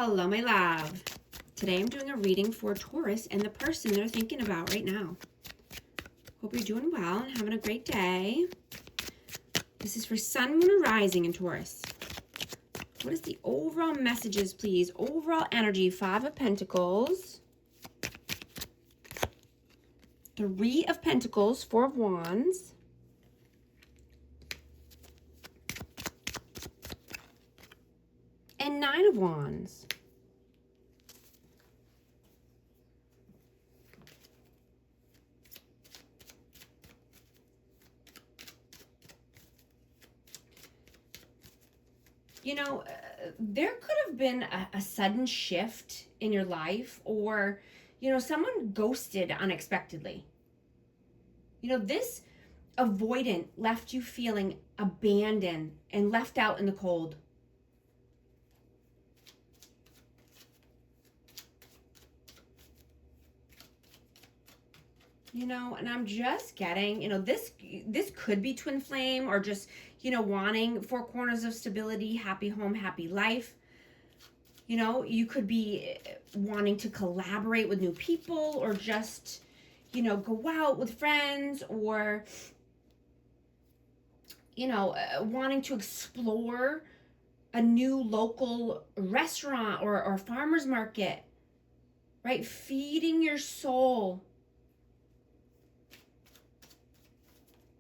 Hello, my love. Today I'm doing a reading for Taurus and the person they're thinking about right now. Hope you're doing well and having a great day. This is for Sun, Moon, or Rising in Taurus. What is the overall messages, please? Overall energy, 5 of Pentacles. 3 of Pentacles, 4 of Wands. And 9 of Wands. You know, there could have been a sudden shift in your life, or, you know, someone ghosted unexpectedly. You know, this avoidant left you feeling abandoned and left out in the cold. You know, and I'm just getting, you know, this could be twin flame, or just, you know, wanting 4 corners of stability, happy home, happy life. You know, you could be wanting to collaborate with new people, or just, you know, go out with friends, or, you know, wanting to explore a new local restaurant or farmer's market, right? Feeding your soul.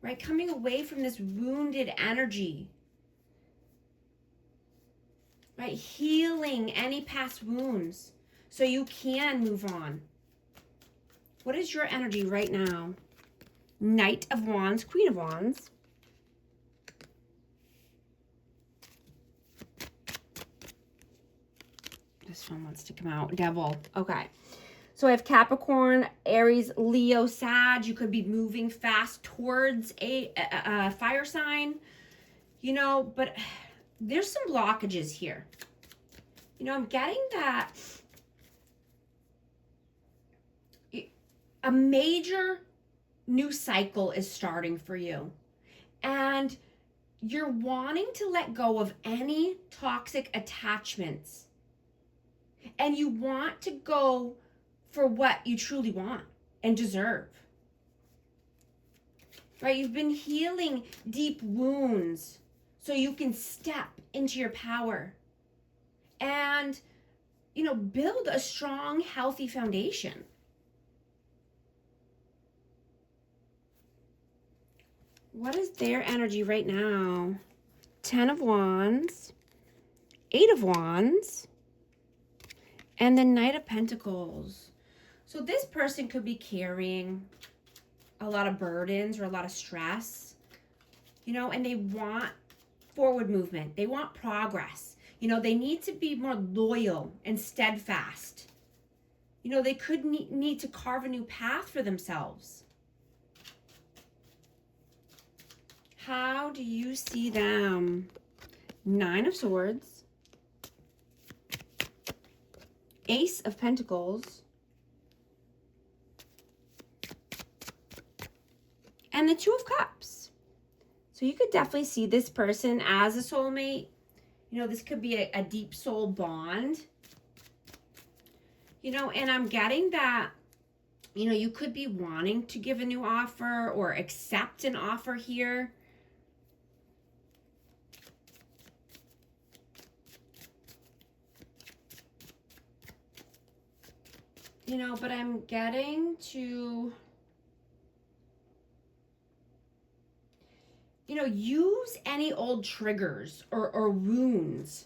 Right? Coming away from this wounded energy. Right? Healing any past wounds so you can move on. What is your energy right now? Knight of Wands, Queen of Wands. This one wants to come out. Devil. Okay. So I have Capricorn, Aries, Leo, Sag. You could be moving fast towards a fire sign, you know, but there's some blockages here. You know, I'm getting that a major new cycle is starting for you. And you're wanting to let go of any toxic attachments. And you want to go for what you truly want and deserve. Right? You've been healing deep wounds so you can step into your power and, you know, build a strong, healthy foundation. What is their energy right now? 10 of Wands, 8 of Wands, and the Knight of Pentacles. So this person could be carrying a lot of burdens or a lot of stress, you know, and they want forward movement. They want progress. You know, they need to be more loyal and steadfast. You know, they could need to carve a new path for themselves. How do you see them? 9 of Swords, Ace of Pentacles, and the 2 of Cups. So you could definitely see this person as a soulmate. You know, this could be a deep soul bond. You know, and I'm getting that, you know, you could be wanting to give a new offer or accept an offer here. You know, but I'm getting to, you know, use any old triggers or wounds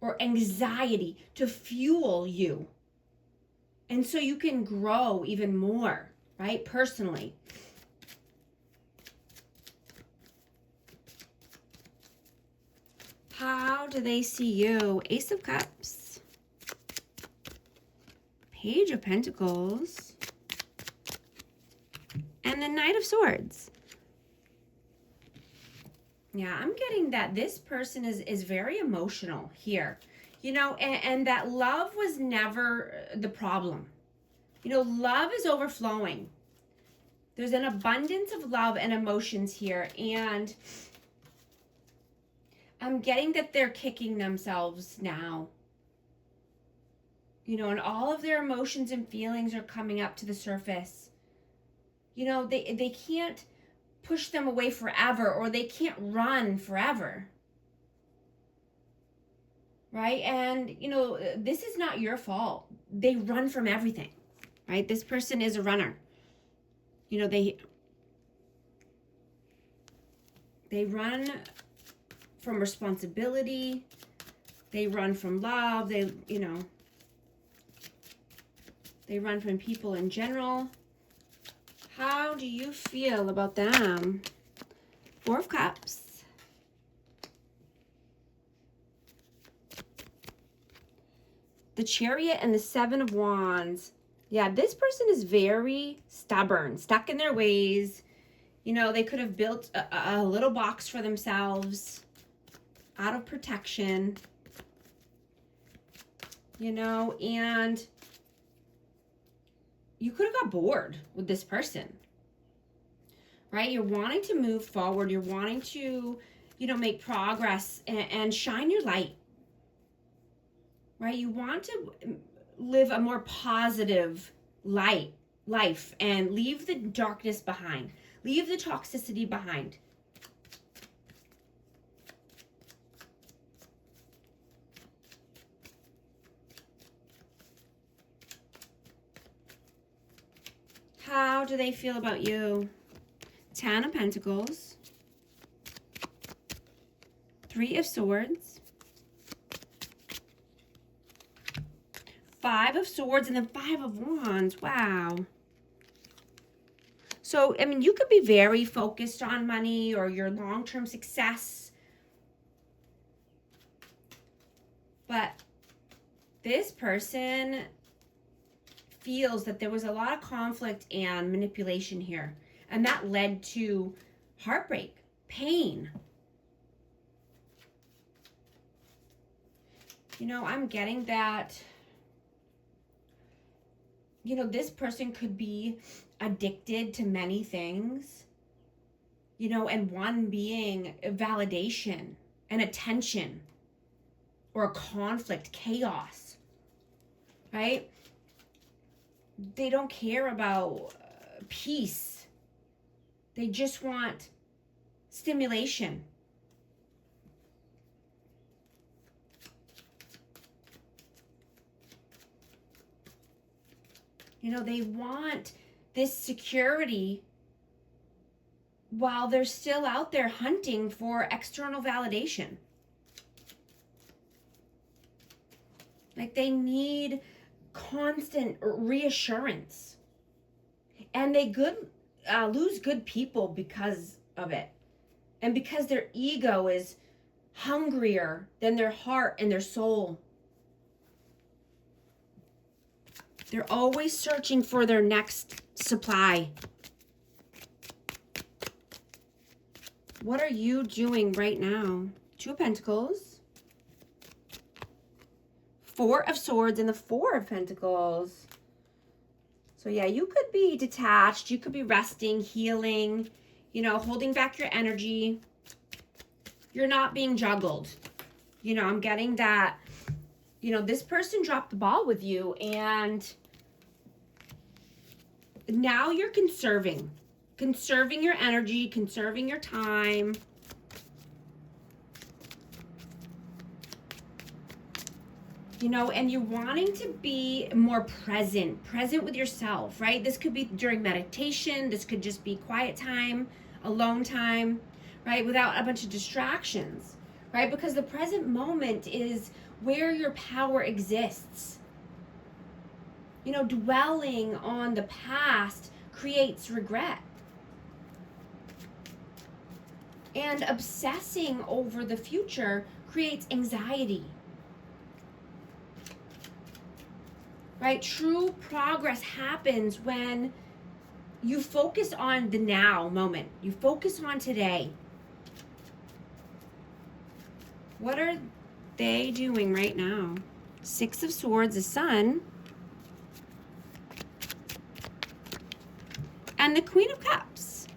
or anxiety to fuel you. And so you can grow even more, right? Personally. How do they see you? Ace of Cups, Page of Pentacles, and the Knight of Swords. Yeah, I'm getting that this person is very emotional here, you know, and that love was never the problem. You know, love is overflowing. There's an abundance of love and emotions here, and I'm getting that they're kicking themselves now You know, and all of their emotions and feelings are coming up to the surface. You know, they can't push them away forever, or they can't run forever. Right? And, you know, this is not your fault. They run from everything, right? This person is a runner. You know, they run from responsibility. They run from love. They, you know, they run from people in general. How do you feel about them? Four of Cups. The Chariot and the Seven of Wands. Yeah, this person is very stubborn, stuck in their ways. You know, they could have built a little box for themselves out of protection. You know, and you could have got bored with this person, right? You're wanting to move forward. You're wanting to, you know, make progress and shine your light, right? You want to live a more positive life and leave the darkness behind. Leave the toxicity behind. How do they feel about you? 10 of Pentacles. 3 of Swords. 5 of Swords, and then 5 of Wands. Wow. So, I mean, you could be very focused on money or your long-term success. But this person feels that there was a lot of conflict and manipulation here. And that led to heartbreak, pain. You know, I'm getting that, you know, this person could be addicted to many things, you know, and one being validation and attention or conflict, chaos, right? They don't care about peace. They just want stimulation. You know, they want this security while they're still out there hunting for external validation. Like they need constant reassurance. And they lose good people because of it. And because their ego is hungrier than their heart and their soul. They're always searching for their next supply. What are you doing right now? 2 of Pentacles. 4 of Swords and the 4 of Pentacles. So yeah, you could be detached. You could be resting, healing, you know, holding back your energy. You're not being juggled. You know, I'm getting that, you know, this person dropped the ball with you and now you're conserving your energy, conserving your time. You know, and you're wanting to be more present with yourself, right? This could be during meditation. This could just be quiet time, alone time, right? Without a bunch of distractions, right? Because the present moment is where your power exists. You know, dwelling on the past creates regret. And obsessing over the future creates anxiety. Right? True progress happens when you focus on the now moment. You focus on today. What are they doing right now? 6 of Swords, the Sun. And the Queen of Cups.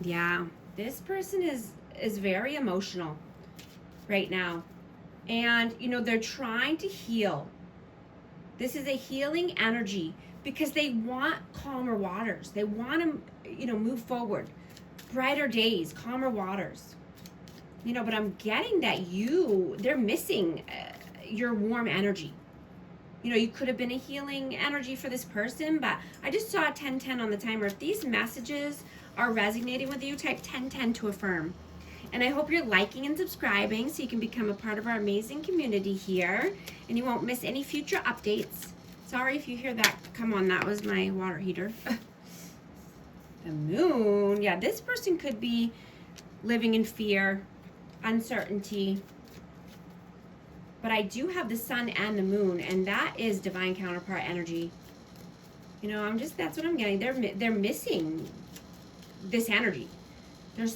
Yeah, this person is very emotional right now. And, you know, they're trying to heal. This is a healing energy because they want calmer waters. They want to, move forward. Brighter days, calmer waters. But I'm getting that they're missing your warm energy. You could have been a healing energy for this person, but I just saw 1010 on the timer. If these messages are resonating with you, type 1010 to affirm. And I hope you're liking and subscribing so you can become a part of our amazing community here and you won't miss any future updates. Sorry if you hear that. Come on, that was my water heater. The moon. Yeah, this person could be living in fear, uncertainty. But I do have the sun and the moon, and that is divine counterpart energy. That's what I'm getting. They're missing this energy.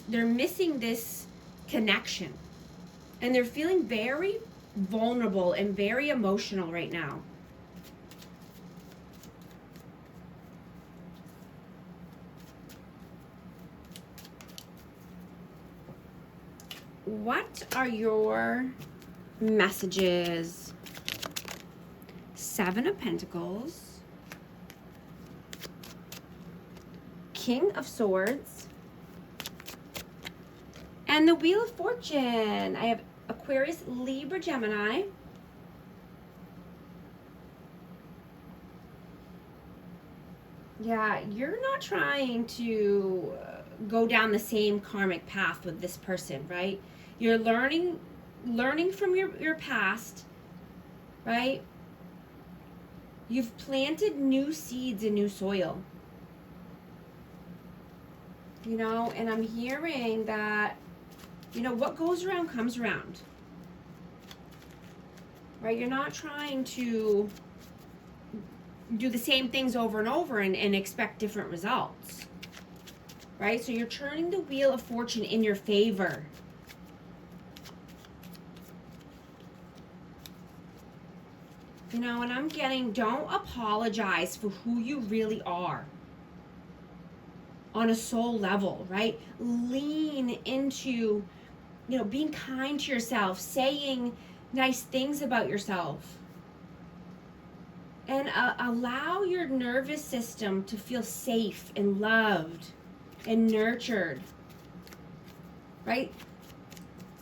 They're missing this connection. And they're feeling very vulnerable and very emotional right now. What are your messages? 7 of Pentacles, King of Swords, and the Wheel of Fortune. I have Aquarius, Libra, Gemini. Yeah, you're not trying to go down the same karmic path with this person, right? You're learning from your past, right? You've planted new seeds in new soil. And I'm hearing that, what goes around comes around. Right? You're not trying to do the same things over and over and expect different results. Right? So you're turning the Wheel of Fortune in your favor. And I'm getting, don't apologize for who you really are on a soul level, right? Lean into, being kind to yourself, saying nice things about yourself. And allow your nervous system to feel safe and loved and nurtured, right?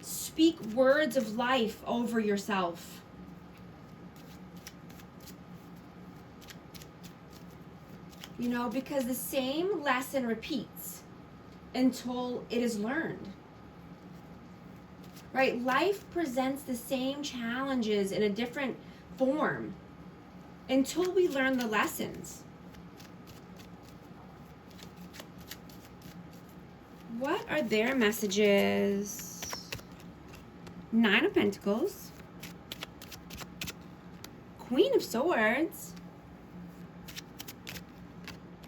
Speak words of life over yourself. Because the same lesson repeats until it is learned. Right? Life presents the same challenges in a different form until we learn the lessons. What are their messages? 9 of Pentacles, Queen of Swords,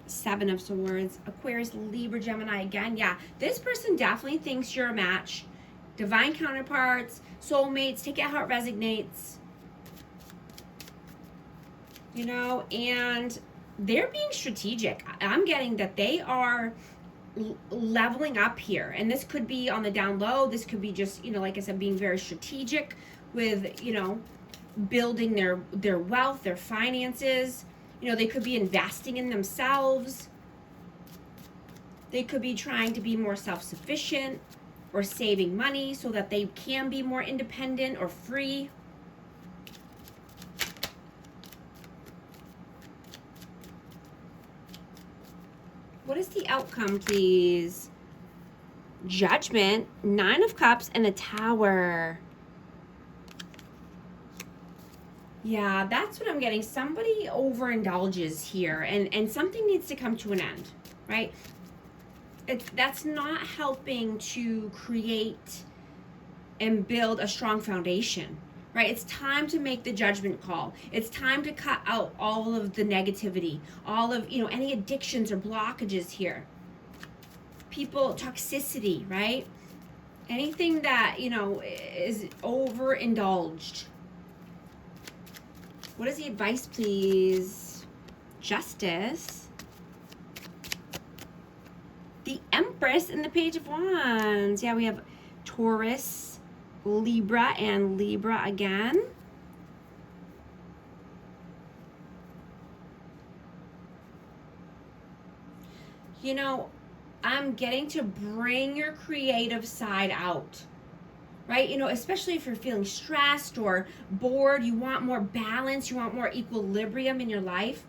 7 of Swords, Aquarius, Libra, Gemini again. Yeah, this person definitely thinks you're a match. Divine counterparts, soulmates, take it how it resonates. And they're being strategic. I'm getting that they are leveling up here. And this could be on the down low. This could be just, like I said, being very strategic with, building their wealth, their finances. They could be investing in themselves. They could be trying to be more self-sufficient or saving money so that they can be more independent or free. What is the outcome, please? Judgment, 9 of Cups, and the Tower. Yeah, that's what I'm getting. Somebody overindulges here, and something needs to come to an end, right? That's not helping to create and build a strong foundation, right? It's time to make the judgment call. It's time to cut out all of the negativity, all of, any addictions or blockages here. People, toxicity, right? Anything that, is overindulged. What is the advice, please? Justice. The Empress and the Page of Wands. Yeah, we have Taurus, Libra, and Libra again. You know, I'm getting to bring your creative side out, right? You know, especially if you're feeling stressed or bored, you want more balance, you want more equilibrium in your life.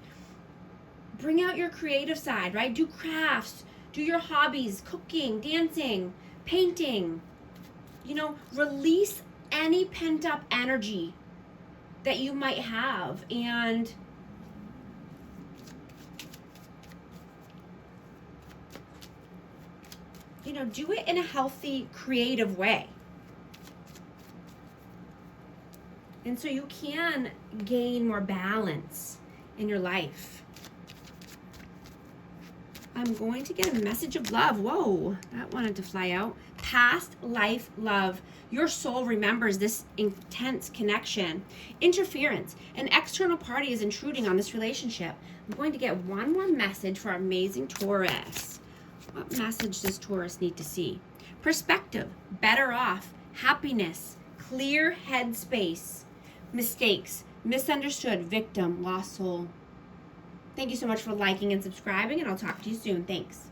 Bring out your creative side, right? Do crafts, do your hobbies, cooking, dancing, painting. You know, release any pent up energy that you might have, and you know, do it in a healthy, creative way. And so you can gain more balance in your life. I'm going to get a message of love. Whoa, that wanted to fly out. Past life love. Your soul remembers this intense connection. Interference. An external party is intruding on this relationship. I'm going to get one more message for our amazing Taurus. What message does Taurus need to see? Perspective. Better off. Happiness. Clear headspace. Mistakes. Misunderstood. Victim. Lost soul. Thank you so much for liking and subscribing, and I'll talk to you soon. Thanks.